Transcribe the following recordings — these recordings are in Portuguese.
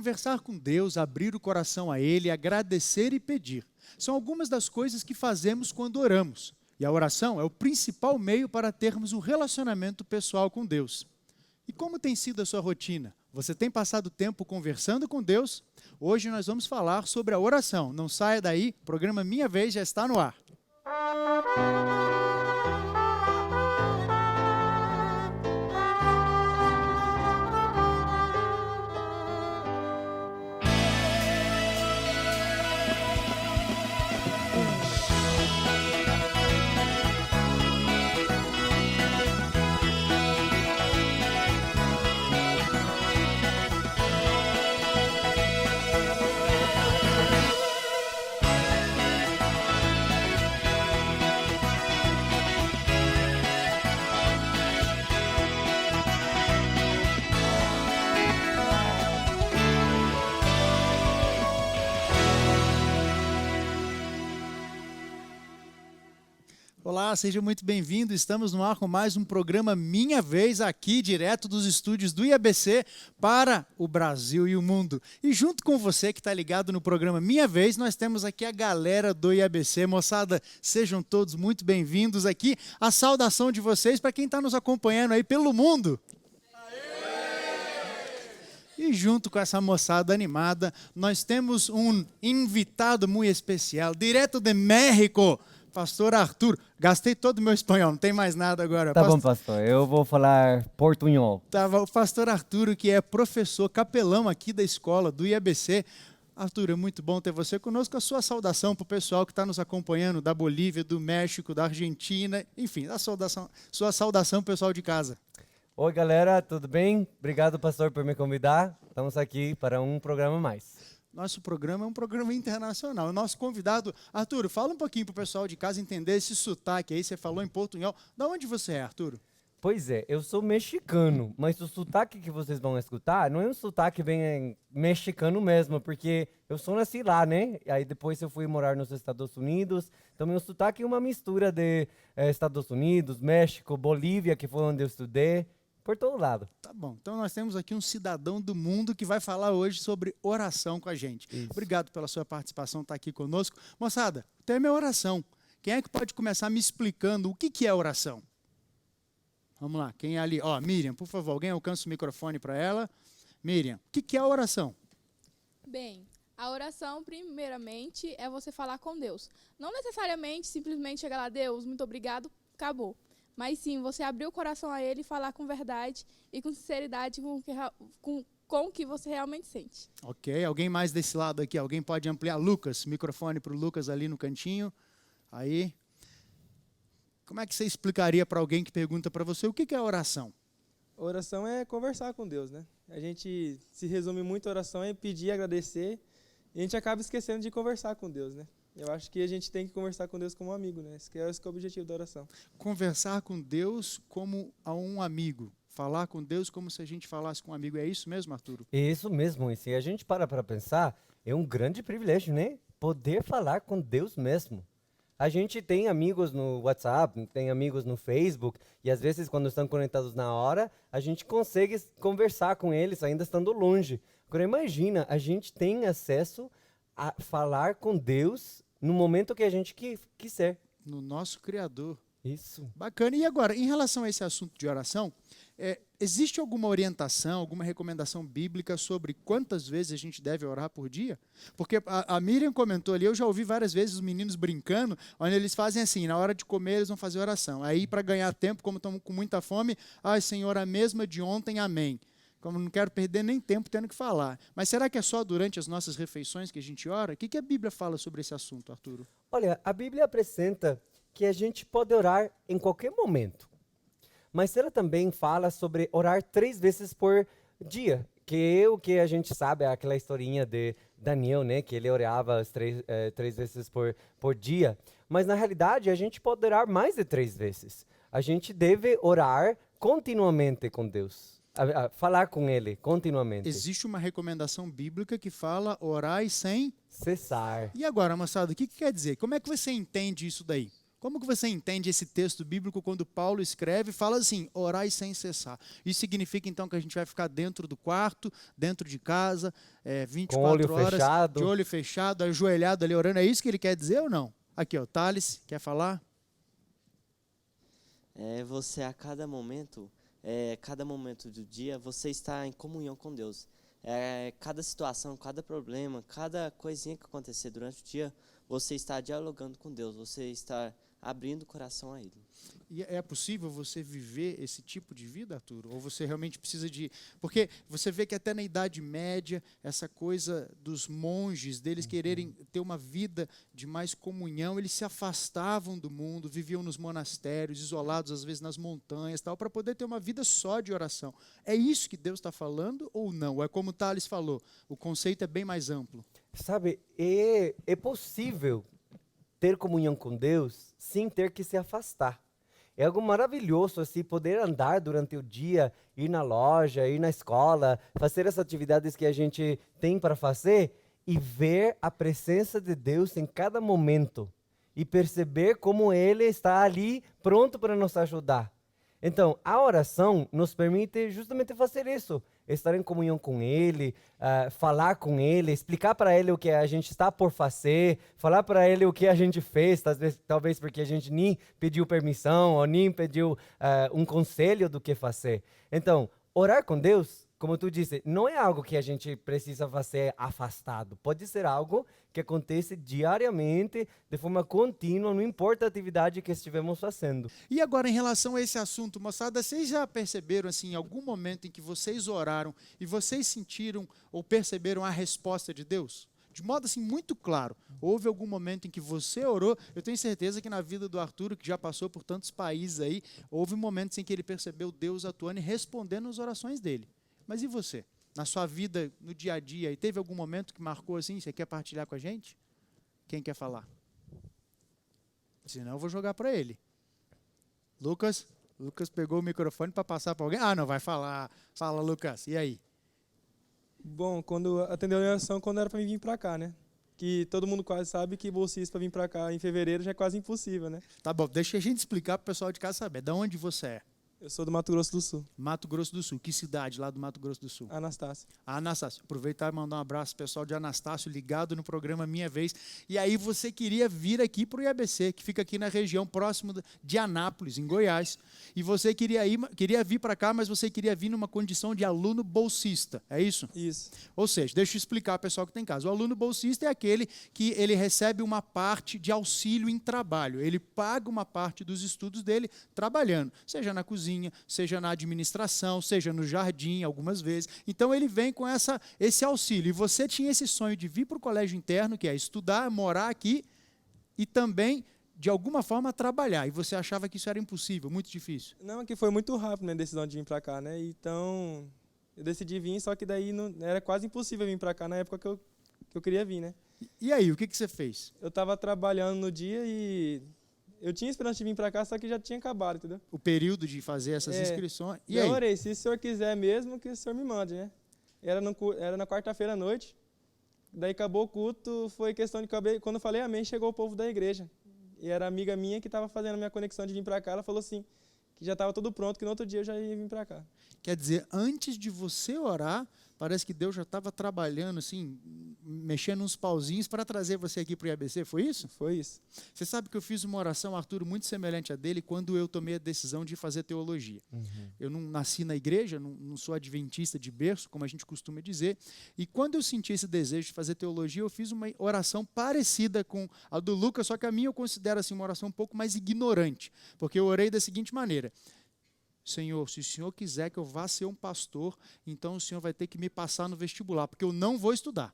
Conversar com Deus, abrir o coração a Ele, agradecer e pedir. São algumas das coisas que fazemos quando oramos. E a oração é o principal meio para termos um relacionamento pessoal com Deus. E como tem sido a sua rotina? Você tem passado tempo conversando com Deus? Hoje nós vamos falar sobre a oração. Não saia daí, o programa Minha Vez já está no ar. Olá, seja muito bem-vindo. Estamos no ar com mais um programa Minha Vez, aqui direto dos estúdios do IABC para o Brasil e o mundo. E junto com você que está ligado no programa Minha Vez, nós temos aqui a galera do IABC. Moçada, sejam todos muito bem-vindos aqui. A saudação de vocês para quem está nos acompanhando aí pelo mundo. E junto com essa moçada animada, nós temos um invitado muito especial, direto de México, Pastor Arthur. Gastei todo o meu espanhol, não tem mais nada agora. Tá bom, pastor. Eu vou falar portunhol. O pastor Arthur, que é professor, capelão aqui da escola, do IABC. Arthur, é muito bom ter você conosco. A sua saudação para o pessoal que está nos acompanhando da Bolívia, do México, da Argentina, enfim, sua saudação pro pessoal de casa. Oi, galera, tudo bem? Obrigado, pastor, por me convidar. Estamos aqui para um programa mais. Nosso programa é um programa internacional. O nosso convidado, Arthur, fala um pouquinho para o pessoal de casa entender esse sotaque aí. Você falou em portunhol. Da onde você é, Arthur? Pois é, eu sou mexicano, mas o sotaque que vocês vão escutar não é um sotaque bem mexicano mesmo, porque eu sou nasci lá, né? E aí depois eu fui morar nos Estados Unidos. Então, meu sotaque é uma mistura de Estados Unidos, México, Bolívia, que foi onde eu estudei. Por todo lado. Tá bom. Então nós temos aqui um cidadão do mundo que vai falar hoje sobre oração com a gente. Isso. Obrigado pela sua participação, estar aqui conosco. Moçada, o tema é oração. Quem é que pode começar me explicando o que é oração? Vamos lá, quem é ali? Ó, Miriam, por favor, alguém alcança o microfone para ela. Miriam, o que é a oração? Bem, a oração, primeiramente, é você falar com Deus. Não necessariamente, simplesmente chegar lá, Deus, muito obrigado, acabou. Mas sim, você abrir o coração a Ele e falar com verdade e com sinceridade com o que você realmente sente. Ok, alguém mais desse lado aqui? Alguém pode ampliar? Lucas, microfone para o Lucas ali no cantinho. Aí. Como é que você explicaria para alguém que pergunta para você o que é oração? Oração é conversar com Deus, né? A gente se resume muito a oração é pedir, agradecer, e a gente acaba esquecendo de conversar com Deus, né? Eu acho que a gente tem que conversar com Deus como um amigo, né? Esse é o objetivo da oração. Conversar com Deus como a um amigo. Falar com Deus como se a gente falasse com um amigo. É isso mesmo, Arturo? Isso mesmo. E se a gente para pensar, é um grande privilégio, né? Poder falar com Deus mesmo. A gente tem amigos no WhatsApp, tem amigos no Facebook, e às vezes quando estão conectados na hora, a gente consegue conversar com eles ainda estando longe. Agora imagina, a gente tem acesso a falar com Deus no momento que a gente quiser. No nosso Criador. Isso. Bacana. E agora, em relação a esse assunto de oração, existe alguma orientação, alguma recomendação bíblica sobre quantas vezes a gente deve orar por dia? Porque a Miriam comentou ali, eu já ouvi várias vezes os meninos brincando, onde eles fazem assim, na hora de comer eles vão fazer oração. Aí, para ganhar tempo, como estão com muita fome, ai, Senhor, a mesma de ontem, amém. Como não quero perder nem tempo tendo que falar. Mas será que é só durante as nossas refeições que a gente ora? O que a Bíblia fala sobre esse assunto, Arturo? Olha, a Bíblia apresenta que a gente pode orar em qualquer momento. Mas ela também fala sobre orar 3 vezes por dia. O que a gente sabe é aquela historinha de Daniel, né? Que ele orava três vezes por dia. Mas na realidade a gente pode orar mais de 3 vezes. A gente deve orar continuamente com Deus. Falar com Ele continuamente. Existe uma recomendação bíblica que fala orai sem cessar. E agora, moçada, o que quer dizer? Como é que você entende isso daí? Como que você entende esse texto bíblico quando Paulo escreve e fala assim, orai sem cessar? Isso significa então que a gente vai ficar dentro do quarto, dentro de casa, Com o olho 24 horas, de fechado. olho fechado, ajoelhado ali orando? É isso que ele quer dizer ou não? Aqui, ó, Thales, quer falar? Você a cada momento do dia, você está em comunhão com Deus. Cada situação, cada problema, cada coisinha que acontecer durante o dia, você está dialogando com Deus, você está abrindo o coração a Ele. E é possível você viver esse tipo de vida, Arturo? Ou você realmente precisa de... Porque você vê que até na Idade Média, essa coisa dos monges, deles quererem ter uma vida de mais comunhão, eles se afastavam do mundo, viviam nos monastérios, isolados às vezes nas montanhas, tal, para poder ter uma vida só de oração. É isso que Deus está falando ou não? É como o Thales falou, o conceito é bem mais amplo. Sabe, é possível ter comunhão com Deus sem ter que se afastar. É algo maravilhoso assim, poder andar durante o dia, ir na loja, ir na escola, fazer as atividades que a gente tem para fazer e ver a presença de Deus em cada momento e perceber como Ele está ali pronto para nos ajudar. Então, a oração nos permite justamente fazer isso, estar em comunhão com Ele, falar com Ele, explicar para Ele o que a gente está por fazer, falar para Ele o que a gente fez, talvez porque a gente nem pediu permissão ou nem pediu um conselho do que fazer. Então, orar com Deus, como tu disse, não é algo que a gente precisa fazer afastado. Pode ser algo que acontece diariamente, de forma contínua, não importa a atividade que estivermos fazendo. E agora, em relação a esse assunto, moçada, vocês já perceberam, assim, em algum momento em que vocês oraram e vocês sentiram ou perceberam a resposta de Deus? De modo, assim, muito claro. Houve algum momento em que você orou? Eu tenho certeza que na vida do Arturo, que já passou por tantos países aí, houve momentos em que ele percebeu Deus atuando e respondendo às orações dele. Mas e você? Na sua vida, no dia a dia, e teve algum momento que marcou assim? Você quer partilhar com a gente? Quem quer falar? Senão eu vou jogar para ele. Lucas pegou o microfone para passar para alguém. Ah, não, vai falar. Fala, Lucas. E aí? Bom, quando atendeu a oração, quando era para mim vir para cá, né? Que todo mundo quase sabe que bolsista para vir para cá em fevereiro já é quase impossível, né? Tá bom, deixa a gente explicar para o pessoal de casa saber. De onde você é? Eu sou do Mato Grosso do Sul, Mato Grosso do Sul. Que cidade lá do Mato Grosso do Sul? Anastácio. Anastácio. Aproveitar e mandar um abraço pro pessoal de Anastácio, ligado no programa Minha Vez. E aí você queria vir aqui para o IABC, que fica aqui na região próximo de Anápolis, em Goiás. E você queria vir para cá, mas você queria vir numa condição de aluno bolsista. É isso? Isso. Ou seja, deixa eu explicar para o pessoal que tem em casa. O aluno bolsista é aquele que ele recebe uma parte de auxílio em trabalho. Ele paga uma parte dos estudos dele trabalhando, seja na cozinha, seja na administração, seja no jardim, algumas vezes. Então ele vem com esse auxílio. E você tinha esse sonho de vir para o colégio interno, que é estudar, morar aqui e também, de alguma forma, trabalhar. E você achava que isso era impossível, muito difícil. Não, é que foi muito rápido, né, a decisão de vir para cá, né? Então, eu decidi vir, só que daí não, era quase impossível vir para cá na época que eu queria vir, né? E aí, o que você fez? Eu estava trabalhando no dia e eu tinha esperança de vir para cá, só que já tinha acabado, entendeu? O período de fazer essas inscrições. E eu aí? orei, se o senhor quiser mesmo, que o senhor me mande, né? Era na quarta-feira à noite, daí acabou o culto, foi questão de quando eu falei amém, chegou o povo da igreja. E era amiga minha que estava fazendo a minha conexão de vir para cá, ela falou assim, que já estava tudo pronto, que no outro dia eu já ia vir para cá. Quer dizer, antes de você orar, parece que Deus já estava trabalhando, assim, mexendo uns pauzinhos para trazer você aqui para o IABC, foi isso? Foi isso. Você sabe que eu fiz uma oração, Arturo, muito semelhante a dele, quando eu tomei a decisão de fazer teologia. Eu não nasci na igreja, não sou adventista de berço, como a gente costuma dizer, e quando eu senti esse desejo de fazer teologia, eu fiz uma oração parecida com a do Lucas, só que a minha eu considero assim, uma oração um pouco mais ignorante, porque eu orei da seguinte maneira: Senhor, se o Senhor quiser que eu vá ser um pastor, então o Senhor vai ter que me passar no vestibular, porque eu não vou estudar.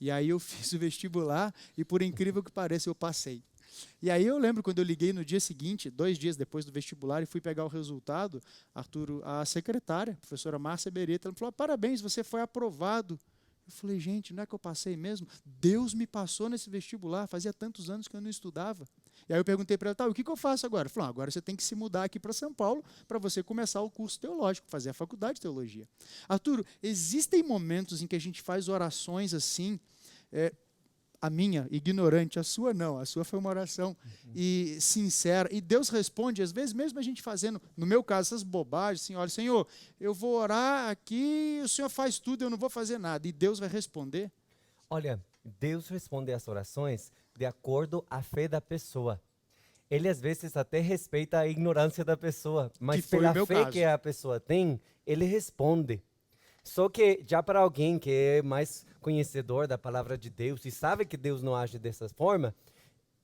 E aí eu fiz o vestibular e, por incrível que pareça, eu passei. E aí eu lembro quando eu liguei no dia seguinte, 2 dias depois do vestibular, e fui pegar o resultado, Arturo, a secretária, a professora Márcia Beretta, ela falou: parabéns, você foi aprovado. Eu falei: gente, não é que eu passei mesmo? Deus me passou nesse vestibular, fazia tantos anos que eu não estudava. E aí eu perguntei para ela: tá, o que eu faço agora? Ela falou: agora você tem que se mudar aqui para São Paulo para você começar o curso teológico, fazer a faculdade de teologia. Arturo, existem momentos em que a gente faz orações assim, a minha, ignorante, a sua não, a sua foi uma oração e sincera, e Deus responde, às vezes mesmo a gente fazendo, no meu caso, essas bobagens, assim, olha, Senhor, eu vou orar aqui, o Senhor faz tudo, eu não vou fazer nada, e Deus vai responder? Olha, Deus responde às orações de acordo à fé da pessoa. Ele às vezes até respeita a ignorância da pessoa, mas foi pela o meu fé caso. que a pessoa tem, ele responde. Só que já para alguém que é mais conhecedor da palavra de Deus e sabe que Deus não age dessa forma,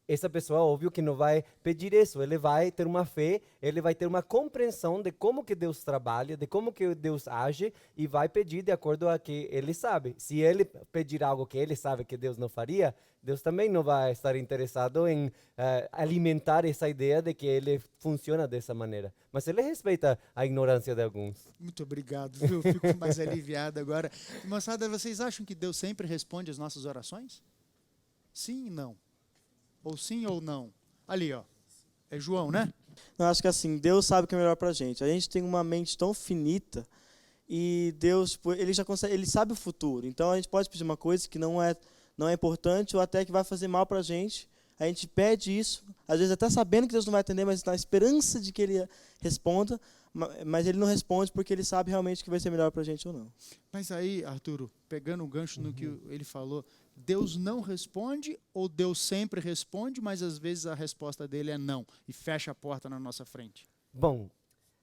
essa pessoa, óbvio que não vai pedir isso. Ele vai ter uma fé, ele vai ter uma compreensão de como que Deus trabalha, de como que Deus age e vai pedir de acordo a que ele sabe. Se ele pedir algo que ele sabe que Deus não faria, Deus também não vai estar interessado em alimentar essa ideia de que ele funciona dessa maneira. Mas ele respeita a ignorância de alguns. Muito obrigado, viu? Fico mais aliviado agora. Moçada, vocês acham que Deus sempre responde às nossas orações? Sim e não. Ou sim ou não. Ali, ó. É João, né? Eu acho que assim, Deus sabe o que é melhor pra gente. A gente tem uma mente tão finita e Deus, tipo, ele já consegue, ele sabe o futuro. Então a gente pode pedir uma coisa que não é importante ou até que vai fazer mal pra gente. A gente pede isso, às vezes até sabendo que Deus não vai atender, mas na esperança de que ele responda, mas ele não responde porque ele sabe realmente que vai ser melhor pra gente ou não. Mas aí, Arturo, pegando um gancho no que ele falou, Deus não responde ou Deus sempre responde, mas às vezes a resposta dele é não e fecha a porta na nossa frente? Bom,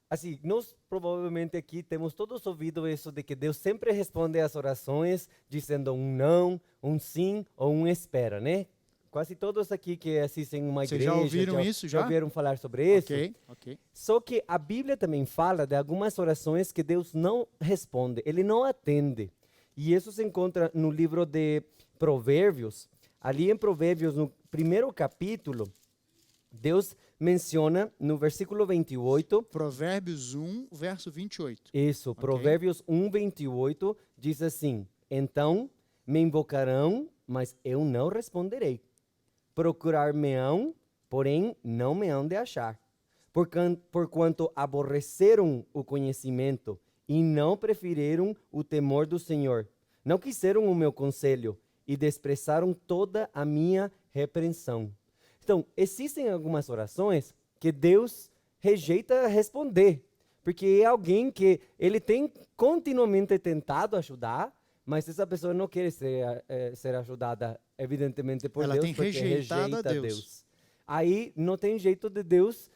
assim, nós provavelmente aqui temos todos ouvido isso de que Deus sempre responde às orações dizendo um não, um sim ou um espera, né? Quase todos aqui que assistem uma Vocês igreja já ouviram isso? Já ouviram falar sobre isso. Ok. Só que a Bíblia também fala de algumas orações que Deus não responde, ele não atende. E isso se encontra no livro de Provérbios. Ali em Provérbios, no primeiro capítulo, Deus menciona no versículo 28. Provérbios 1, verso 28. Isso, Ok. Provérbios 1, 28 diz assim: Então me invocarão, mas eu não responderei. Procurar-me-ão, porém não me hão de achar. Porquanto aborreceram o conhecimento e não preferiram o temor do Senhor. Não quiseram o meu conselho e desprezaram toda a minha repreensão. Então, existem algumas orações que Deus rejeita responder, porque é alguém que ele tem continuamente tentado ajudar, mas essa pessoa não quer ser ajudada, evidentemente, por Ela Deus, tem porque rejeitado a rejeita Deus. Aí não tem jeito de Deus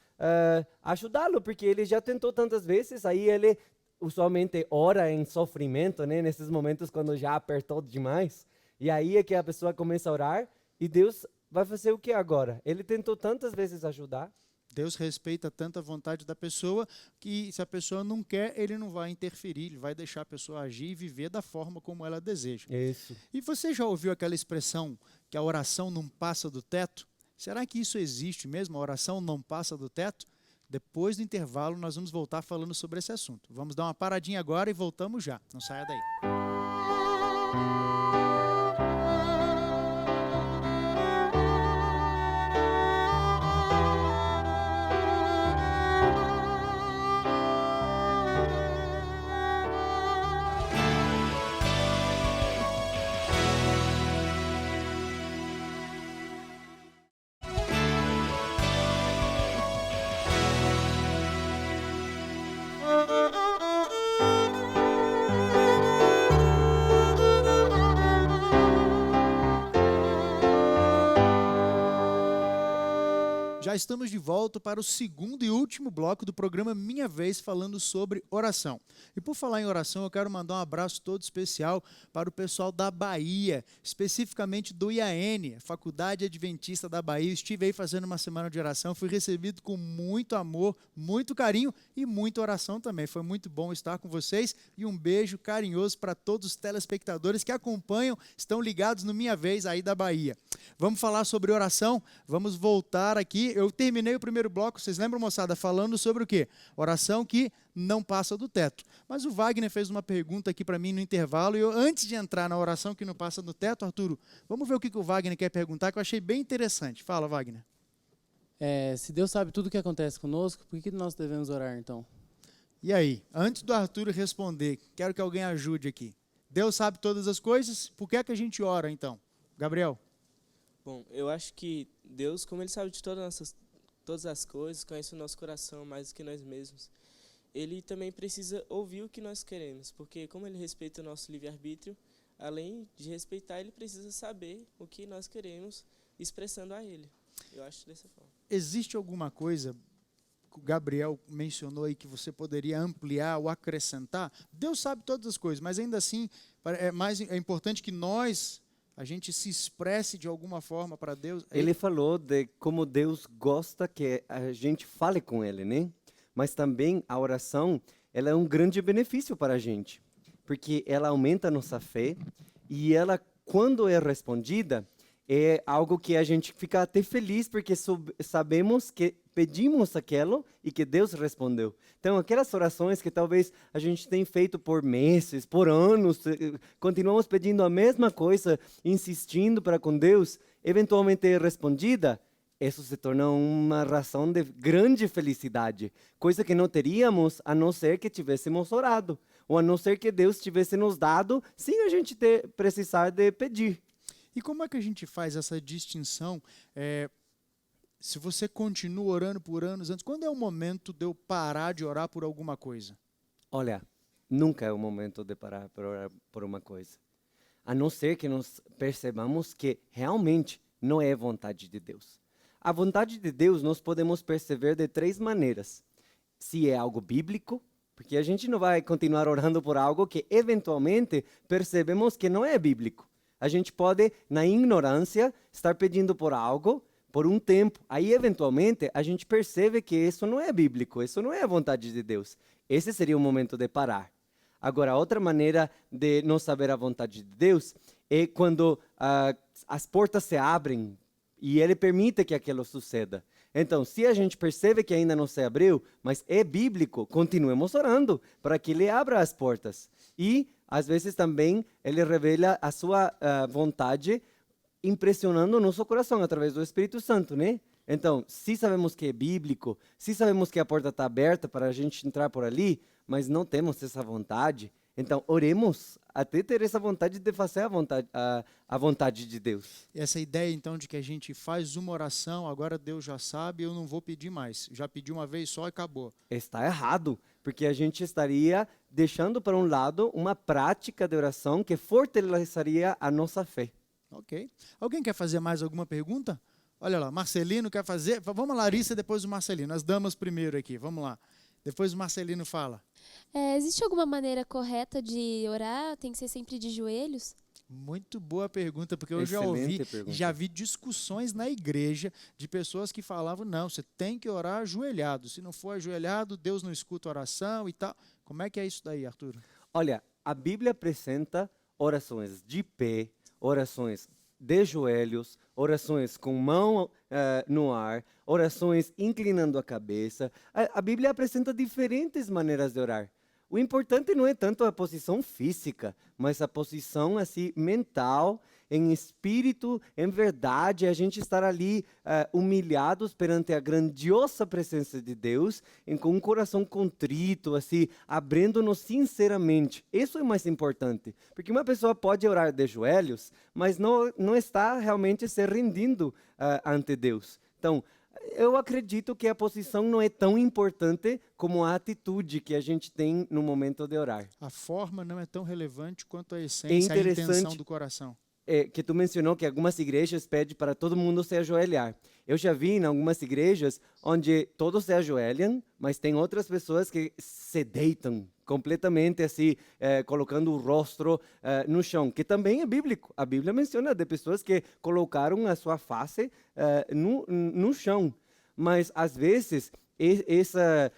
ajudá-lo, porque ele já tentou tantas vezes, aí ele usualmente ora em sofrimento, né? Nesses momentos quando já apertou demais, e aí é que a pessoa começa a orar, e Deus vai fazer o que agora? Ele tentou tantas vezes ajudar. Deus respeita tanto a vontade da pessoa que se a pessoa não quer, ele não vai interferir, ele vai deixar a pessoa agir e viver da forma como ela deseja. Isso. E você já ouviu aquela expressão que a oração não passa do teto? Será que isso existe mesmo? A oração não passa do teto? Depois do intervalo, nós vamos voltar falando sobre esse assunto. Vamos dar uma paradinha agora e voltamos já. Não saia daí. Já estamos de volta para o segundo e último bloco do programa Minha Vez, falando sobre oração. E por falar em oração, eu quero mandar um abraço todo especial para o pessoal da Bahia, especificamente do IAN, Faculdade Adventista da Bahia. Eu estive aí fazendo uma semana de oração, fui recebido com muito amor, muito carinho e muita oração também. Foi muito bom estar com vocês e um beijo carinhoso para todos os telespectadores que acompanham, estão ligados no Minha Vez aí da Bahia. Vamos falar sobre oração, vamos voltar aqui. Eu terminei o primeiro bloco, vocês lembram, moçada, falando sobre o quê? Oração que não passa do teto. Mas o Wagner fez uma pergunta aqui para mim no intervalo, e eu, antes de entrar na oração que não passa do teto, Arturo, vamos ver o que o Wagner quer perguntar, que eu achei bem interessante. Fala, Wagner. Se Deus sabe tudo o que acontece conosco, por que nós devemos orar, então? E aí, antes do Arturo responder, quero que alguém ajude aqui. Deus sabe todas as coisas, por que é que a gente ora, então? Gabriel? Bom, eu acho que Deus, como Ele sabe de todas as coisas, conhece o nosso coração mais do que nós mesmos, Ele também precisa ouvir o que nós queremos, porque como Ele respeita o nosso livre-arbítrio, além de respeitar, Ele precisa saber o que nós queremos, expressando a Ele. Eu acho dessa forma. Existe alguma coisa que o Gabriel mencionou aí que você poderia ampliar ou acrescentar? Deus sabe todas as coisas, mas ainda assim é importante que a gente se expresse de alguma forma para Deus. Ele falou de como Deus gosta que a gente fale com Ele, né? Mas também a oração, ela é um grande benefício para a gente, porque ela aumenta a nossa fé e ela, quando é respondida, é algo que a gente fica até feliz, porque sabemos que pedimos aquilo e que Deus respondeu. Então, aquelas orações que talvez a gente tem feito por meses, por anos, continuamos pedindo a mesma coisa, insistindo para com Deus, eventualmente é respondida, isso se torna uma razão de grande felicidade, coisa que não teríamos a não ser que tivéssemos orado, ou a não ser que Deus tivesse nos dado, sem a gente precisar de pedir. E como é que a gente faz essa distinção? Se você continua orando por anos antes, quando é o momento de eu parar de orar por alguma coisa? Olha, nunca é o momento de parar para orar por uma coisa. A não ser que nós percebamos que realmente não é vontade de Deus. A vontade de Deus nós podemos perceber de 3 maneiras. Se é algo bíblico, porque a gente não vai continuar orando por algo que eventualmente percebemos que não é bíblico. A gente pode, na ignorância, estar pedindo por algo por um tempo. Aí, eventualmente, a gente percebe que isso não é bíblico, isso não é a vontade de Deus. Esse seria o momento de parar. Agora, outra maneira de não saber a vontade de Deus é quando as portas se abrem e Ele permite que aquilo suceda. Então, se a gente percebe que ainda não se abriu, mas é bíblico, continuemos orando para que Ele abra as portas. E, às vezes, também Ele revela a sua vontade impressionando o nosso coração através do Espírito Santo, né? Então, se sabemos que é bíblico, se sabemos que a porta está aberta para a gente entrar por ali, mas não temos essa vontade, então oremos até ter essa vontade de fazer a vontade de Deus. Essa ideia, então, de que a gente faz uma oração, agora Deus já sabe, eu não vou pedir mais. Já pedi uma vez só e acabou. Está errado, porque a gente estaria deixando para um lado uma prática de oração que fortaleceria a nossa fé. Ok. Alguém quer fazer mais alguma pergunta? Olha lá, Marcelino quer fazer. Vamos, Larissa, depois o Marcelino. As damas primeiro aqui, vamos lá. Depois o Marcelino fala. Existe alguma maneira correta de orar? Tem que ser sempre de joelhos? Muito boa pergunta, porque eu Excelente pergunta. já vi discussões na igreja de pessoas que falavam, não, você tem que orar ajoelhado. Se não for ajoelhado, Deus não escuta a oração e tal. Como é que é isso daí, Arthur? Olha, a Bíblia apresenta orações de pé, orações de joelhos, orações com mão no ar, orações inclinando a cabeça. A Bíblia apresenta diferentes maneiras de orar. O importante não é tanto a posição física, mas a posição assim mental, em espírito, em verdade, a gente estar ali humilhados perante a grandiosa presença de Deus, com um coração contrito, assim, abrindo-nos sinceramente. Isso é o mais importante, porque uma pessoa pode orar de joelhos, mas não está realmente se rendendo ante Deus. Então, eu acredito que a posição não é tão importante como a atitude que a gente tem no momento de orar. A forma não é tão relevante quanto a essência, a intenção do coração. Que tu mencionou que algumas igrejas pedem para todo mundo se ajoelhar. Eu já vi em algumas igrejas onde todos se ajoelham, mas tem outras pessoas que se deitam completamente assim, colocando o rosto no chão, que também é bíblico. A Bíblia menciona de pessoas que colocaram a sua face no chão. Mas, às vezes, essa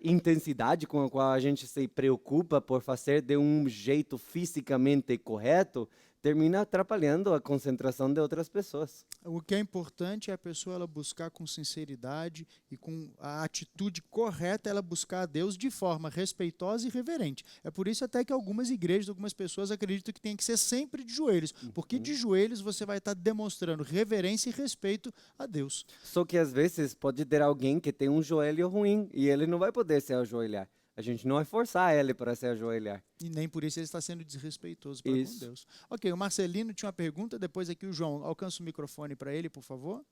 intensidade com a qual a gente se preocupa por fazer de um jeito fisicamente correto, termina atrapalhando a concentração de outras pessoas. O que é importante é a pessoa ela buscar com sinceridade e com a atitude correta, ela buscar a Deus de forma respeitosa e reverente. É por isso até que algumas igrejas, algumas pessoas acreditam que tem que ser sempre de joelhos, porque de joelhos você vai estar demonstrando reverência e respeito a Deus. Só que às vezes pode ter alguém que tem um joelho ruim e ele não vai poder se ajoelhar. A gente não vai forçar ele para se ajoelhar. E nem por isso ele está sendo desrespeitoso para com Isso. Deus. Ok, o Marcelino tinha uma pergunta, depois aqui o João. Alcança o microfone para ele, por favor.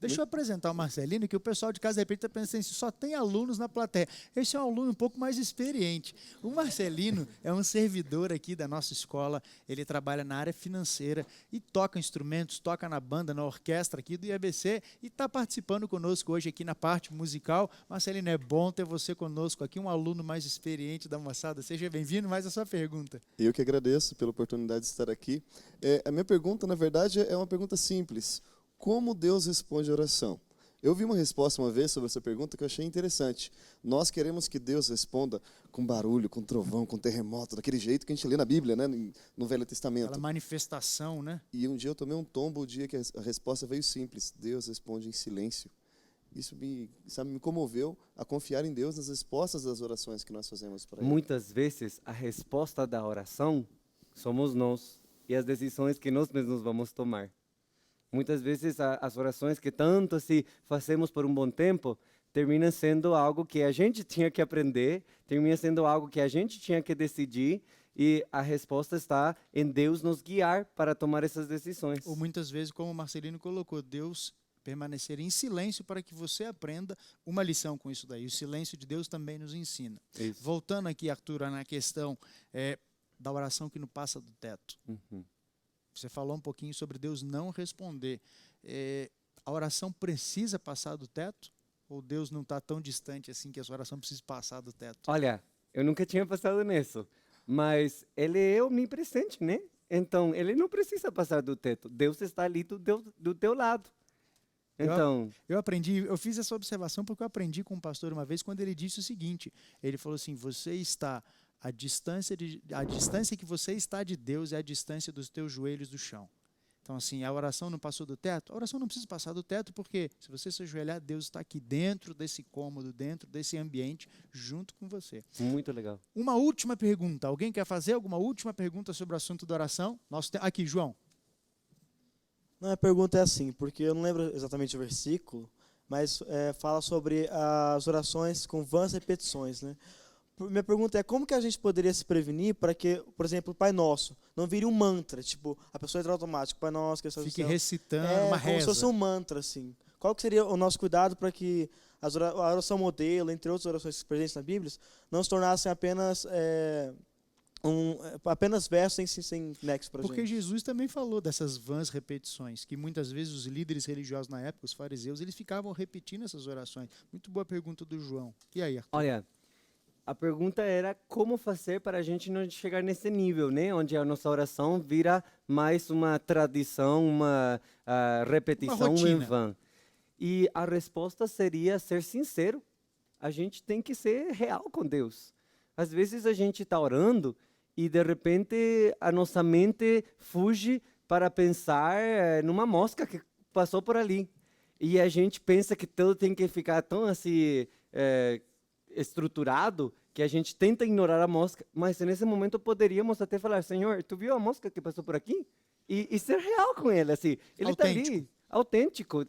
Deixa eu apresentar o Marcelino, que o pessoal de casa, de repente, está pensando assim, só tem alunos na plateia. Esse é um aluno um pouco mais experiente. O Marcelino é um servidor aqui da nossa escola, ele trabalha na área financeira e toca instrumentos, toca na banda, na orquestra aqui do IABC e está participando conosco hoje aqui na parte musical. Marcelino, é bom ter você conosco aqui, um aluno mais experiente da moçada. Seja bem-vindo, mais a sua pergunta. Eu que agradeço pela oportunidade de estar aqui. A minha pergunta, na verdade, é uma pergunta simples. Como Deus responde a oração? Eu vi uma resposta uma vez sobre essa pergunta que eu achei interessante. Nós queremos que Deus responda com barulho, com trovão, com terremoto, daquele jeito que a gente lê na Bíblia, né, no Velho Testamento. Aquela manifestação, né? E um dia eu tomei um tombo, o dia que a resposta veio simples. Deus responde em silêncio. Isso me comoveu a confiar em Deus nas respostas das orações que nós fazemos para Ele. Muitas vezes, a resposta da oração somos nós e as decisões que nós mesmos vamos tomar. Muitas vezes as orações que tanto se fazemos por um bom tempo terminam sendo algo que a gente tinha que aprender, termina sendo algo que a gente tinha que decidir e a resposta está em Deus nos guiar para tomar essas decisões. Ou muitas vezes, como o Marcelino colocou, Deus permanecer em silêncio para que você aprenda uma lição com isso daí. O silêncio de Deus também nos ensina. Isso. Voltando aqui, Arthur, na questão da oração que não passa do teto. Uhum. Você falou um pouquinho sobre Deus não responder. A oração precisa passar do teto? Ou Deus não está tão distante assim que a sua oração precisa passar do teto? Olha, eu nunca tinha pensado nisso, mas ele é omnipresente, né? Então, ele não precisa passar do teto. Deus está ali do teu lado. Então, Eu fiz essa observação porque eu aprendi com um pastor uma vez quando ele disse o seguinte, ele falou assim, você está... A distância que você está de Deus é a distância dos teus joelhos do chão. Então, assim, a oração não passou do teto? A oração não precisa passar do teto, porque se você se ajoelhar, Deus está aqui dentro desse cômodo, dentro desse ambiente, junto com você. muito legal. Uma última pergunta. Alguém quer fazer alguma última pergunta sobre o assunto da oração? Aqui, João. Não, a pergunta é assim, porque eu não lembro exatamente o versículo, mas fala sobre as orações com vãs repetições, né? Minha pergunta é como que a gente poderia se prevenir para que, por exemplo, o Pai Nosso não vire um mantra, tipo, a pessoa entra automático, Pai Nosso, que estás no Fique céu. recitando uma como se reza. fosse um mantra, assim. Qual que seria o nosso cuidado para que a oração modelo, entre outras orações presentes na Bíblia, não se tornassem apenas apenas versos sem nexo para a gente? Porque Jesus também falou dessas vãs repetições, que muitas vezes os líderes religiosos na época, os fariseus, eles ficavam repetindo essas orações. Muito boa pergunta do João. E aí, Arthur? Olha, a pergunta era como fazer para a gente não chegar nesse nível, né? Onde a nossa oração vira mais uma tradição, uma repetição em vão. E a resposta seria ser sincero. A gente tem que ser real com Deus. Às vezes a gente está orando e, de repente, a nossa mente fuge para pensar numa mosca que passou por ali. E a gente pensa que tudo tem que ficar tão assim... estruturado que a gente tenta ignorar a mosca, mas nesse momento poderíamos até falar, Senhor, tu viu a mosca que passou por aqui? E ser real com ele, assim, ele está ali, autêntico,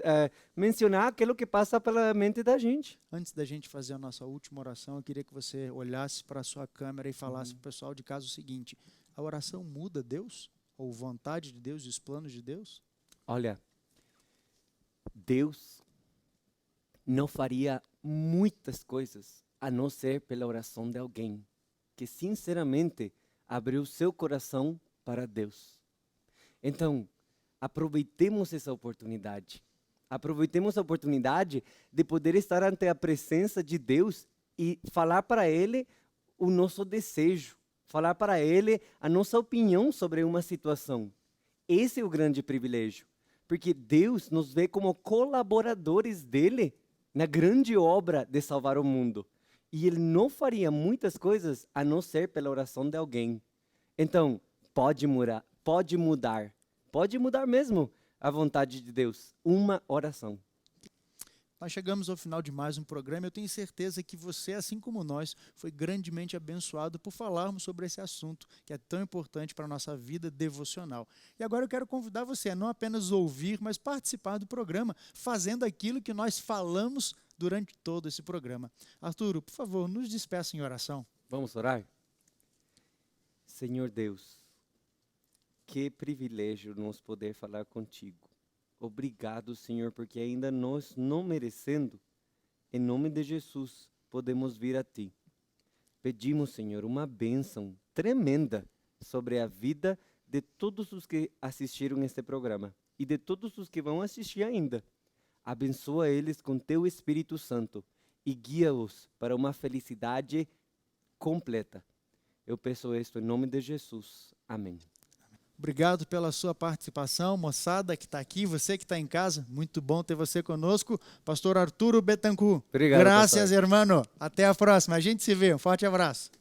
mencionar aquilo que passa pela mente da gente. Antes da gente fazer a nossa última oração, eu queria que você olhasse para a sua câmera e falasse para o pessoal de casa o seguinte, a oração muda Deus? Ou vontade de Deus e os planos de Deus? Olha, Deus não faria muitas coisas a não ser pela oração de alguém que sinceramente abriu seu coração para Deus. Então, aproveitemos essa oportunidade. Aproveitemos a oportunidade de poder estar ante a presença de Deus e falar para Ele o nosso desejo, falar para Ele a nossa opinião sobre uma situação. Esse é o grande privilégio, porque Deus nos vê como colaboradores dele na grande obra de salvar o mundo. E ele não faria muitas coisas a não ser pela oração de alguém. Então, pode mudar mesmo a vontade de Deus. Uma oração. Nós chegamos ao final de mais um programa. Eu tenho certeza que você, assim como nós, foi grandemente abençoado por falarmos sobre esse assunto que é tão importante para a nossa vida devocional. E agora eu quero convidar você a não apenas ouvir, mas participar do programa, fazendo aquilo que nós falamos durante todo esse programa. Arturo, por favor, nos despeça em oração. Vamos orar? Senhor Deus, que privilégio nós poder falar contigo. Obrigado, Senhor, porque ainda nós, não merecendo, em nome de Jesus, podemos vir a Ti. Pedimos, Senhor, uma bênção tremenda sobre a vida de todos os que assistiram este programa e de todos os que vão assistir ainda. Abençoa eles com Teu Espírito Santo e guia-os para uma felicidade completa. Eu peço isto em nome de Jesus. Amém. Obrigado pela sua participação, moçada que está aqui, você que está em casa, muito bom ter você conosco. Pastor Arturo Bettencourt. Obrigado, Graças, pastor. hermano. Até a próxima. A gente se vê. Um forte abraço.